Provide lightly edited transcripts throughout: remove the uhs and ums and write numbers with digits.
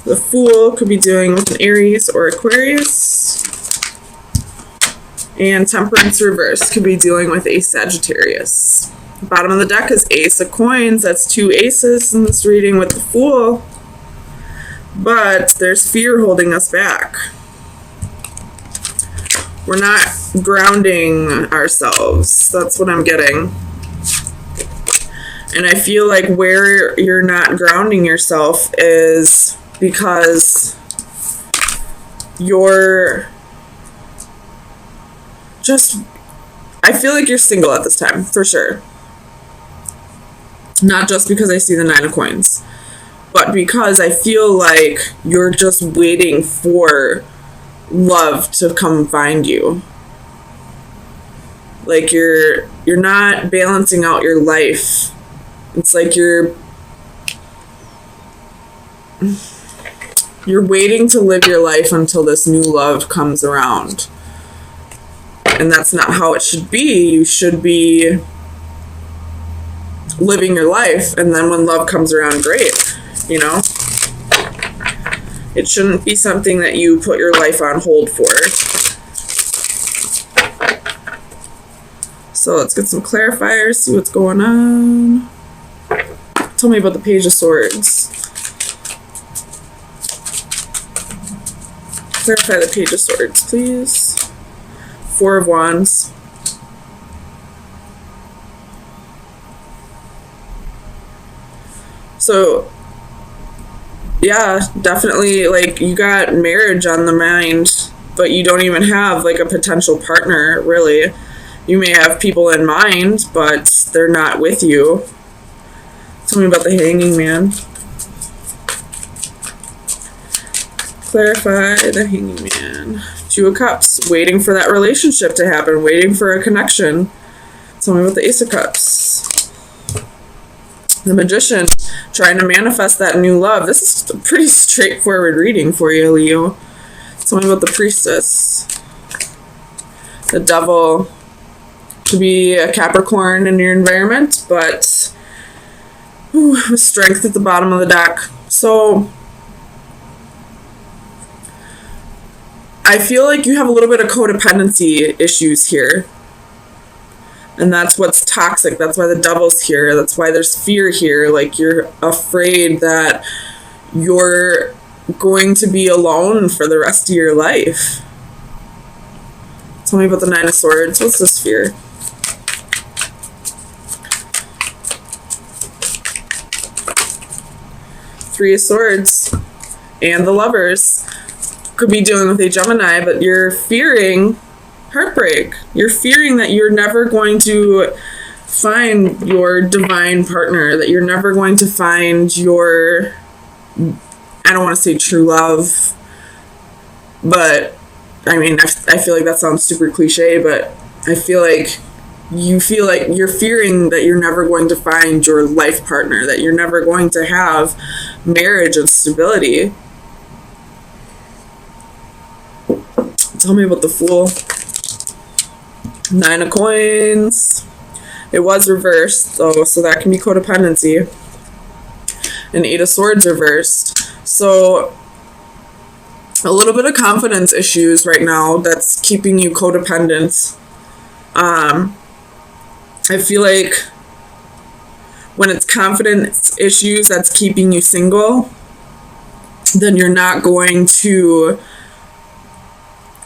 The Fool could be dealing with an Aries or Aquarius. And Temperance reverse could be dealing with a Sagittarius. Bottom of the deck is Ace of Coins. That's 2 aces in this reading with the Fool. But there's fear holding us back. We're not grounding ourselves. That's what I'm getting. And I feel like where you're not grounding yourself is because you're just, I feel like you're single at this time, for sure. Not just because I see the 9 of Coins, but because I feel like you're just waiting for love to come find you. Like you're not balancing out your life. It's like you're waiting to live your life until this new love comes around. And that's not how it should be. You should be living your life, and then when love comes around, great, you know? It shouldn't be something that you put your life on hold for. So let's get some clarifiers, see what's going on. Tell me about the Page of Swords. Clarify the Page of Swords, please. 4 of Wands. So, yeah, definitely, like, you got marriage on the mind, but you don't even have, like, a potential partner, really. You may have people in mind, but they're not with you. Tell me about the Hanging Man. Clarify the Hanging Man. 2 of Cups, waiting for that relationship to happen, waiting for a connection. Tell me about the Ace of Cups. The Magician, trying to manifest that new love. This is a pretty straightforward reading for you, Leo. Tell me about the Priestess. The Devil, to be a Capricorn in your environment, but with strength at the bottom of the deck. So I feel like you have a little bit of codependency issues here. And that's what's toxic. That's why the Devil's here. That's why there's fear here. Like, you're afraid that you're going to be alone for the rest of your life. Tell me about the 9 of Swords. What's this fear? Three of Swords. And the Lovers. Could be dealing with a Gemini, but you're fearing heartbreak. You're fearing that you're never going to find your divine partner, that you're never going to find your, I don't want to say true love, but I mean, I feel like that sounds super cliche, but I feel like you feel like you're fearing that you're never going to find your life partner, that you're never going to have marriage and stability. Tell me about the Fool. 9 of Coins. It was reversed, though, so that can be codependency. And 8 of Swords reversed. So a little bit of confidence issues right now that's keeping you codependent. I feel like when it's confidence issues that's keeping you single, then you're not going to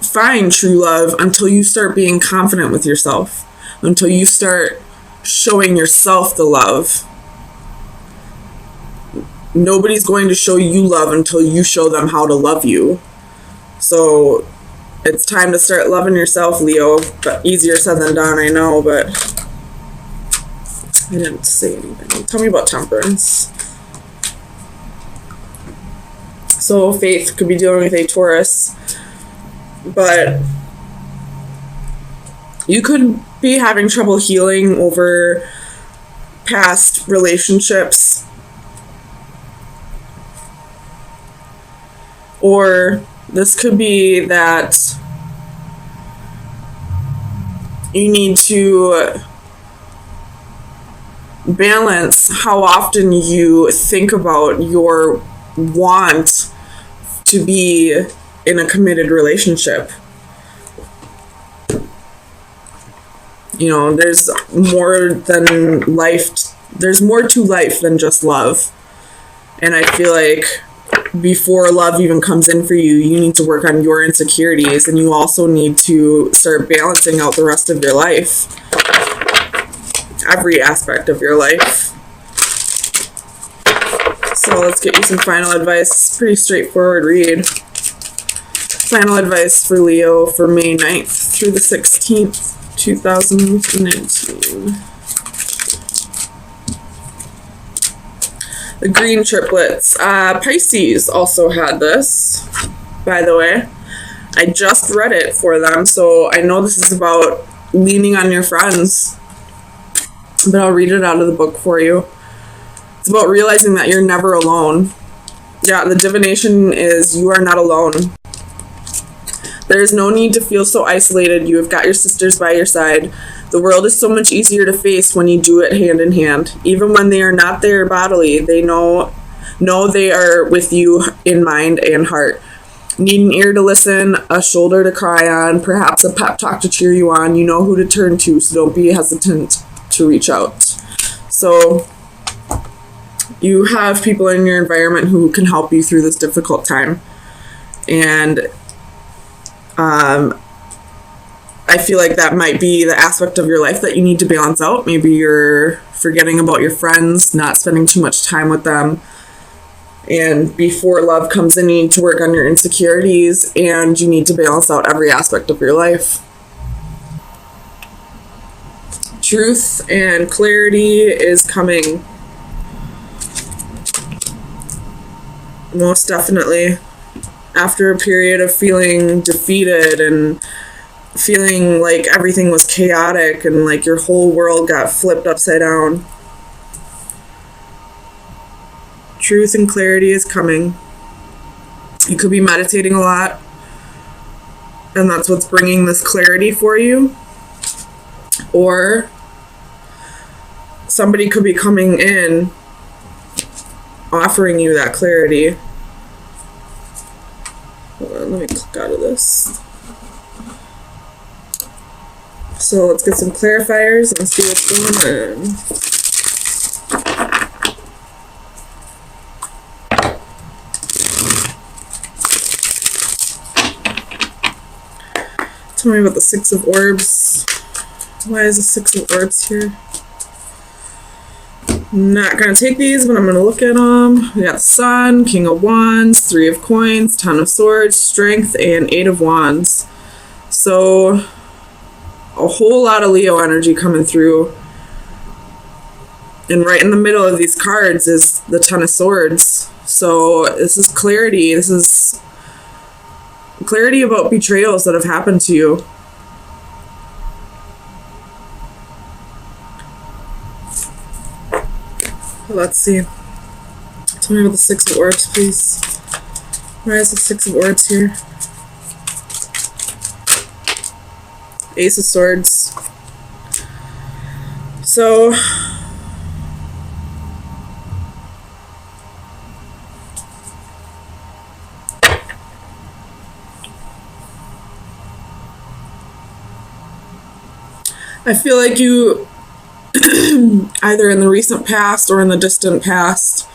find true love until you start being confident with yourself, until you start showing yourself the love. Nobody's going to show you love until you show them how to love you. So it's time to start loving yourself, Leo. But easier said than done, I know, but I didn't say anything. Tell me about Temperance. So Faith could be dealing with a Taurus, but you could be having trouble healing over past relationships, or this could be that you need to balance how often you think about your want to be in a committed relationship. You know, there's more than life. There's more to life than just love. And I feel like before love even comes in for you, you need to work on your insecurities, and you also need to start balancing out the rest of your life. Every aspect of your life. So let's get you some final advice. Pretty straightforward read. Final advice for Leo for May 9th through the 16th, 2019. The green triplets. Pisces also had this, by the way. I just read it for them, so I know this is about leaning on your friends. But I'll read it out of the book for you. It's about realizing that you're never alone. Yeah, the divination is you are not alone. There is no need to feel so isolated. You have got your sisters by your side. The world is so much easier to face when you do it hand in hand. Even when they are not there bodily, they know they are with you in mind and heart. Need an ear to listen, a shoulder to cry on, perhaps a pep talk to cheer you on. You know who to turn to, so don't be hesitant to reach out. So you have people in your environment who can help you through this difficult time. And I feel like that might be the aspect of your life that you need to balance out. Maybe you're forgetting about your friends, not spending too much time with them. And before love comes in, you need to work on your insecurities, and you need to balance out every aspect of your life. Truth and clarity is coming. Most definitely. After a period of feeling defeated and feeling like everything was chaotic and like your whole world got flipped upside down. Truth and clarity is coming. You could be meditating a lot, and that's what's bringing this clarity for you. Or somebody could be coming in offering you that clarity. Hold on, let me click out of this. So let's get some clarifiers and see what's going on. Tell me about the Six of Orbs. Why is the Six of Orbs here? I'm not going to take these, but I'm going to look at them. We got the Sun, King of Wands, Three of Coins, Ten of Swords, Strength, and Eight of Wands. So a whole lot of Leo energy coming through. And right in the middle of these cards is the Ten of Swords. So this is clarity. This is clarity about betrayals that have happened to you. Let's see. Tell me about the Six of Orbs, please. Why is the Six of Orbs here? Ace of Swords. So I feel like you either in the recent past or in the distant past,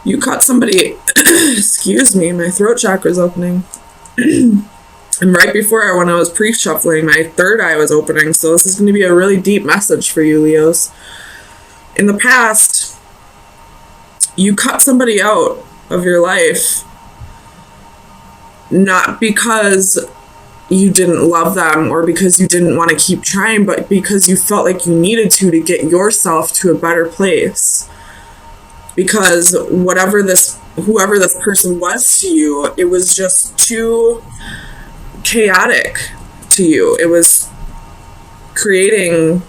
you caught somebody, excuse me, my throat chakra's opening. And right before, when I was pre-shuffling, my third eye was opening, so this is going to be a really deep message for you, Leos. In the past, you cut somebody out of your life, not because you didn't love them or because you didn't want to keep trying, but because you felt like you needed to get yourself to a better place. Because whoever this person was to you, it was just too chaotic to you. It was creating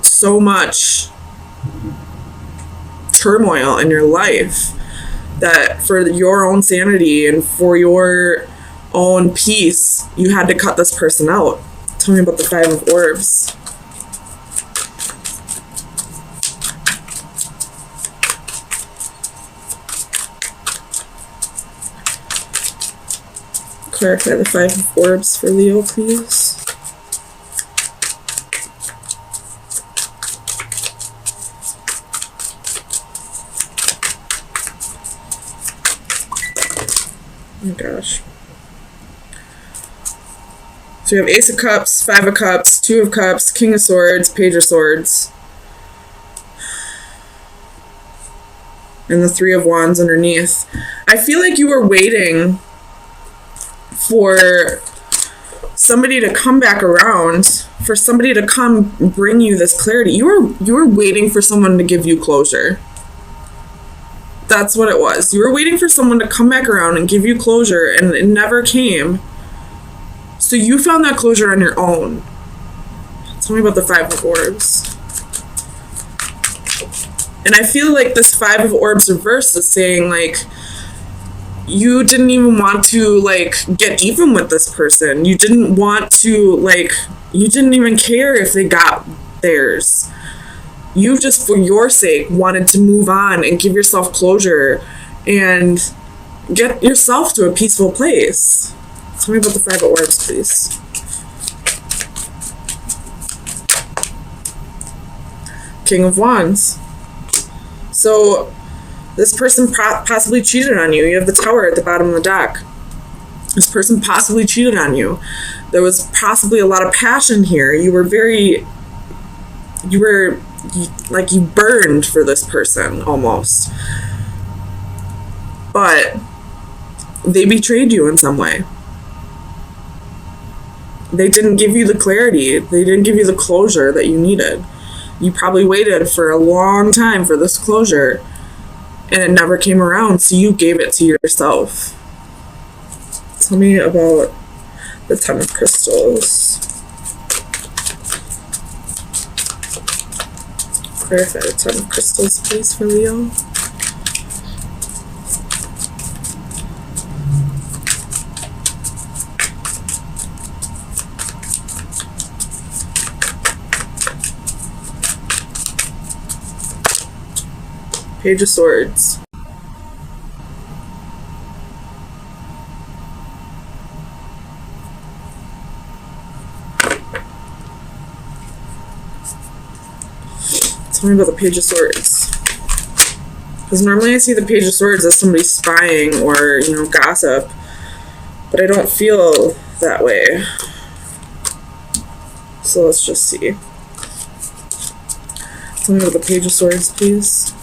so much turmoil in your life that for your own sanity and for your own peace, you had to cut this person out. Tell me about the Five of Orbs. Clarify the Five of Orbs for Leo, please. Oh my gosh. So we have Ace of Cups, Five of Cups, Two of Cups, King of Swords, Page of Swords. And the Three of Wands underneath. I feel like you were waiting for somebody to come back around, for somebody to come bring you this clarity. You were waiting for someone to give you closure. That's what it was. You were waiting for someone to come back around and give you closure, and it never came. So you found that closure on your own. Tell me about the Five of Orbs. And I feel like this Five of Orbs reverse is saying, like, you didn't even want to, like, get even with this person. You didn't want to, like, you didn't even care if they got theirs. You just, for your sake, wanted to move on and give yourself closure and get yourself to a peaceful place. Tell me about the Five of Orbs, please. King of Wands. So, this person possibly cheated on you. You have the Tower at the bottom of the deck. This person possibly cheated on you. There was possibly a lot of passion here. You burned for this person, almost. But they betrayed you in some way. They didn't give you the clarity. They didn't give you the closure that you needed. You probably waited for a long time for this closure, and it never came around, so you gave it to yourself. Tell me about the Ten of Crystals. Clarify the Ten of Crystals, please, for Leo. Page of Swords. Tell me about the Page of Swords. Because normally I see the Page of Swords as somebody spying or, you know, gossip. But I don't feel that way. So let's just see. Tell me about the Page of Swords, please.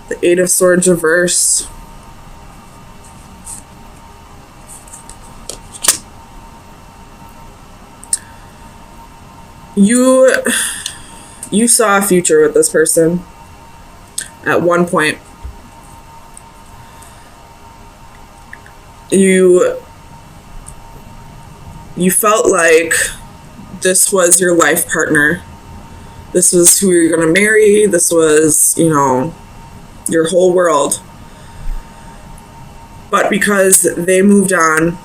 The Eight of Swords reverse. You saw a future with this person at one point. You felt like this was your life partner. This was who you're going to marry. This was, you know, your whole world. But because they moved on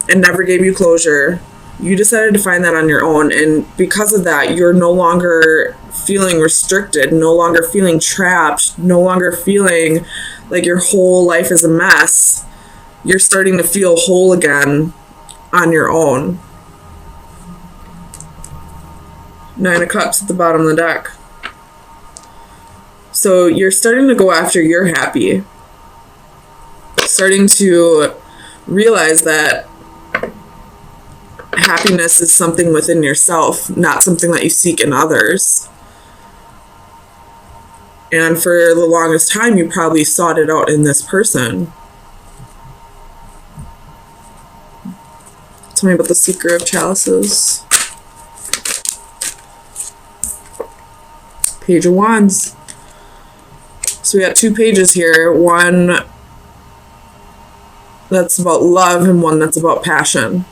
and never gave you closure, you decided to find that on your own. And because of that, you're no longer feeling restricted, no longer feeling trapped, no longer feeling like your whole life is a mess. You're starting to feel whole again on your own. Nine of Cups at the bottom of the deck. So you're starting to go after your happy. Starting to realize that happiness is something within yourself, not something that you seek in others. And for the longest time, you probably sought it out in this person. Tell me about the Seeker of Chalices. Page of Wands. So we got two pages here. One that's about love and one that's about passion.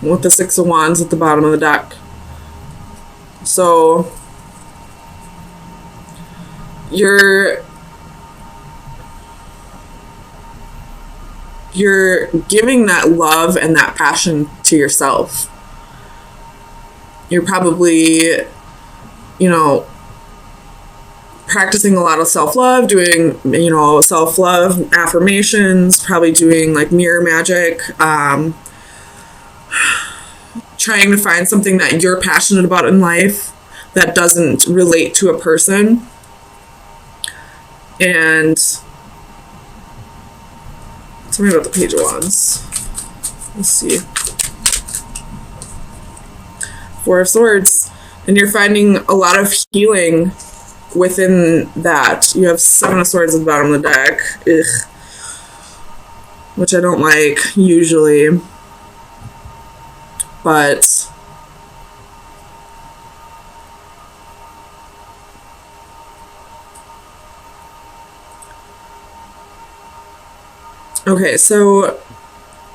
With the Six of Wands at the bottom of the deck. So you're giving that love and that passion to yourself. You're probably you know, practicing a lot of self-love, doing, you know, self-love affirmations, probably doing like mirror magic, trying to find something that you're passionate about in life that doesn't relate to a person. And tell me about the Page of Wands. Let's see. Four of Swords. And you're finding a lot of healing within that. You have Seven of Swords at the bottom of the deck. Ugh. Which I don't like usually. But okay, so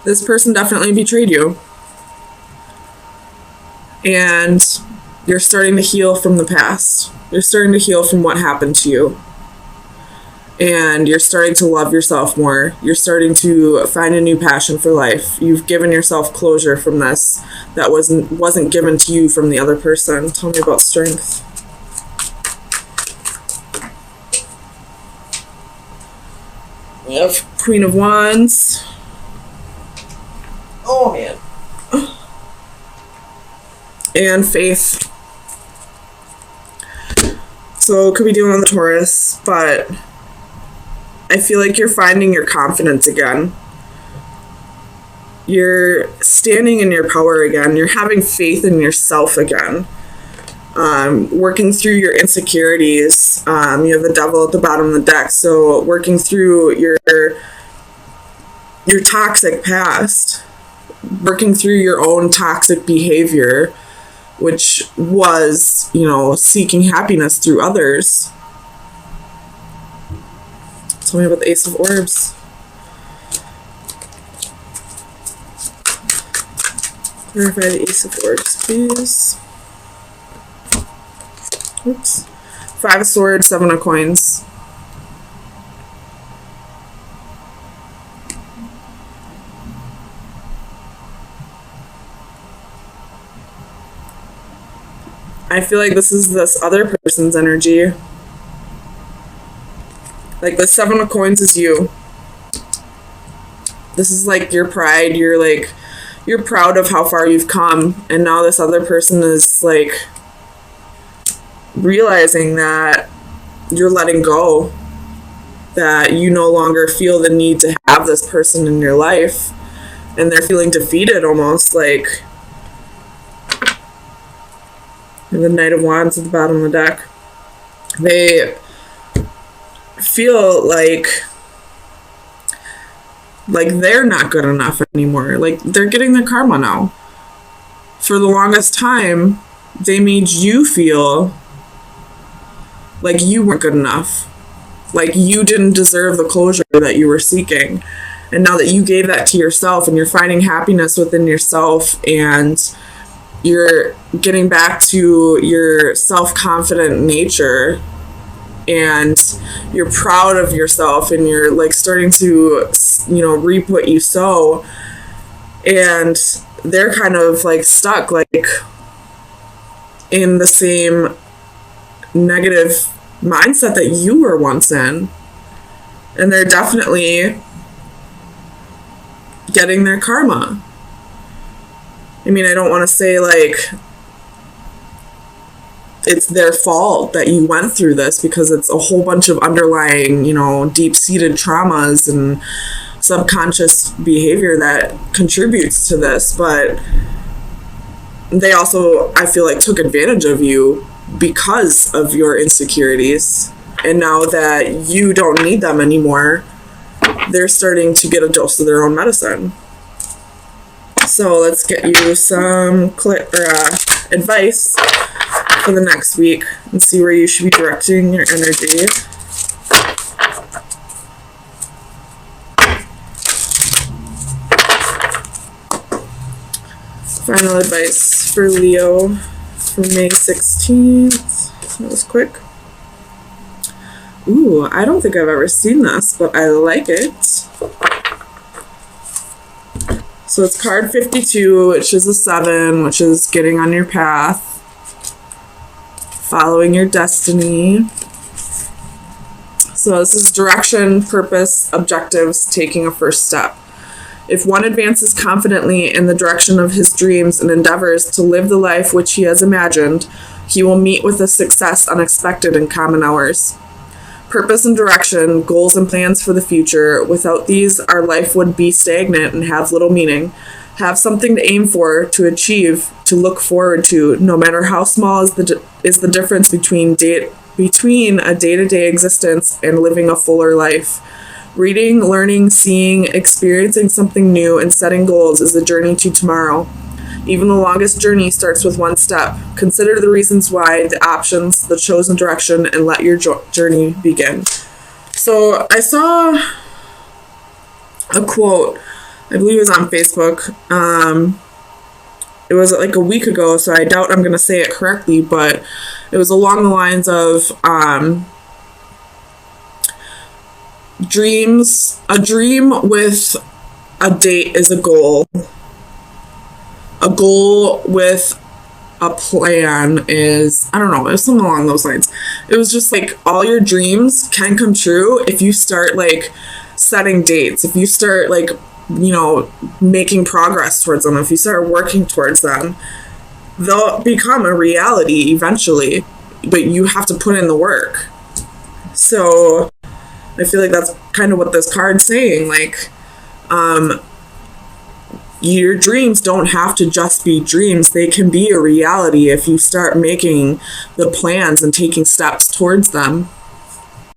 this person definitely betrayed you. And you're starting to heal from the past. You're starting to heal from what happened to you. And you're starting to love yourself more. You're starting to find a new passion for life. You've given yourself closure from this that wasn't given to you from the other person. Tell me about strength. We have Queen of Wands. Oh, man. And faith. So it could be dealing with the Taurus, but I feel like you're finding your confidence again. You're standing in your power again. You're having faith in yourself again. Working through your insecurities. You have the Devil at the bottom of the deck, so working through your toxic past. Working through your own toxic behavior, which was, you know, seeking happiness through others. Tell me about the Ace of Orbs. Clarify the Ace of Orbs, please. Oops. Five of Swords, Seven of Coins. I feel like this is this other person's energy. Like the Seven of Coins is you. This is like your pride. You're proud of how far you've come. And now this other person is like realizing that you're letting go. That you no longer feel the need to have this person in your life. And they're feeling defeated almost, like. And the Knight of Wands at the bottom of the deck. They feel like they're not good enough anymore. Like they're getting their karma now. For the longest time, they made you feel like you weren't good enough. Like you didn't deserve the closure that you were seeking. And now that you gave that to yourself and you're finding happiness within yourself and you're getting back to your self-confident nature and you're proud of yourself and you're like starting to, you know, reap what you sow, and they're kind of like stuck like in the same negative mindset that you were once in, and they're definitely getting their karma. I mean, I don't want to say, like, it's their fault that you went through this, because it's a whole bunch of underlying, you know, deep-seated traumas and subconscious behavior that contributes to this. But they also, I feel like, took advantage of you because of your insecurities. And now that you don't need them anymore, they're starting to get a dose of their own medicine. So let's get you some advice for the next week and see where you should be directing your energy. Final advice for Leo for May 16th. That was quick. Ooh, I don't think I've ever seen this, but I like it. So it's card 52, which is a 7, which is getting on your path. following your destiny. So this is direction, purpose, objectives, taking a first step. If one advances confidently in the direction of his dreams and endeavors to live the life which he has imagined, he will meet with a success unexpected in common hours. Purpose and direction, goals and plans for the future. Without these, our life would be stagnant and have little meaning. Have something to aim for, to achieve, to look forward to, no matter how small is the difference between a day-to-day existence and living a fuller life. Reading, learning, seeing, experiencing something new, and setting goals is a journey to tomorrow. Even the longest journey starts with one step. Consider the reasons why, the options, the chosen direction, and let your journey begin. So I saw a quote, I believe it was on Facebook. It was like a week ago, so I doubt I'm going to say it correctly, but it was along the lines of a dream with a date is a goal. A goal with a plan is, I don't know, it was something along those lines. It was just like all your dreams can come true if you start like setting dates, if you start like, you know, making progress towards them, if you start working towards them, they'll become a reality eventually, but you have to put in the work. So I feel like that's kind of what this card's saying. Like, your dreams don't have to just be dreams. They can be a reality if you start making the plans and taking steps towards them.